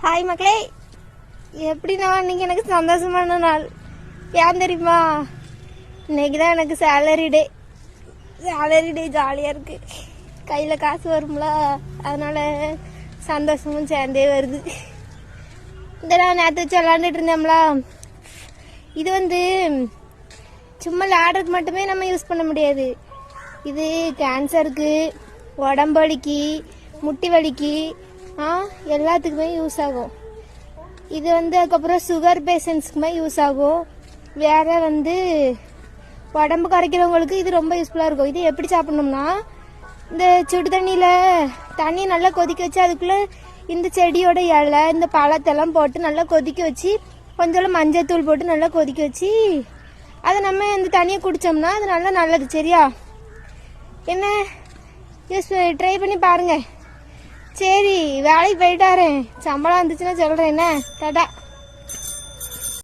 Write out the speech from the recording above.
Hi மக்களே, எப்படின்னா இன்னைக்கு எனக்கு சந்தோஷமான நாள். ஏன் தெரியுமா? இன்னைக்கு தான் எனக்கு சேலரி டே. ஜாலியாக இருக்கு. கையில் காசு வரும்ல, அதனால சந்தோஷமும் சேர்ந்தே வருது. இந்த நான் நேற்று வச்சு விளாண்டுட்டு இருந்தோம்ல, இது சும்மா விளையாடுறதுக்கு மட்டுமே நம்ம யூஸ் பண்ண முடியாது. இது கேன்சருக்கு, உடம்பு வலிக்கு, முட்டி வலிக்கு எல்லாத்துக்குமே யூஸ் ஆகும். இது அதுக்கப்புறம் சுகர் பேஷண்ட்ஸ்க்குமே யூஸ் ஆகும். வேற உடம்பு குறைக்கிறவங்களுக்கு இது ரொம்ப யூஸ்ஃபுல்லாக இருக்கும். இது எப்படி சாப்பிடணும்னா, இந்த சுடு தண்ணி நல்லா கொதிக்க வச்சு அதுக்குள்ளே இந்த செடியோட இலை, இந்த பழத்தெல்லாம் போட்டு நல்லா கொதிக்க வச்சு கொஞ்சம் மஞ்சள் போட்டு நல்லா கொதிக்க வச்சு அதை நம்ம இந்த தண்ணியை குடித்தோம்னா அது நல்லா நல்லது. சரியா? என்ன யூஸ் ட்ரை பண்ணி பாருங்க. சரி, வேலைக்கு போயிட்டாரேன். சம்பளம் வந்துச்சுன்னா சொல்கிறேன். என்ன டாடா.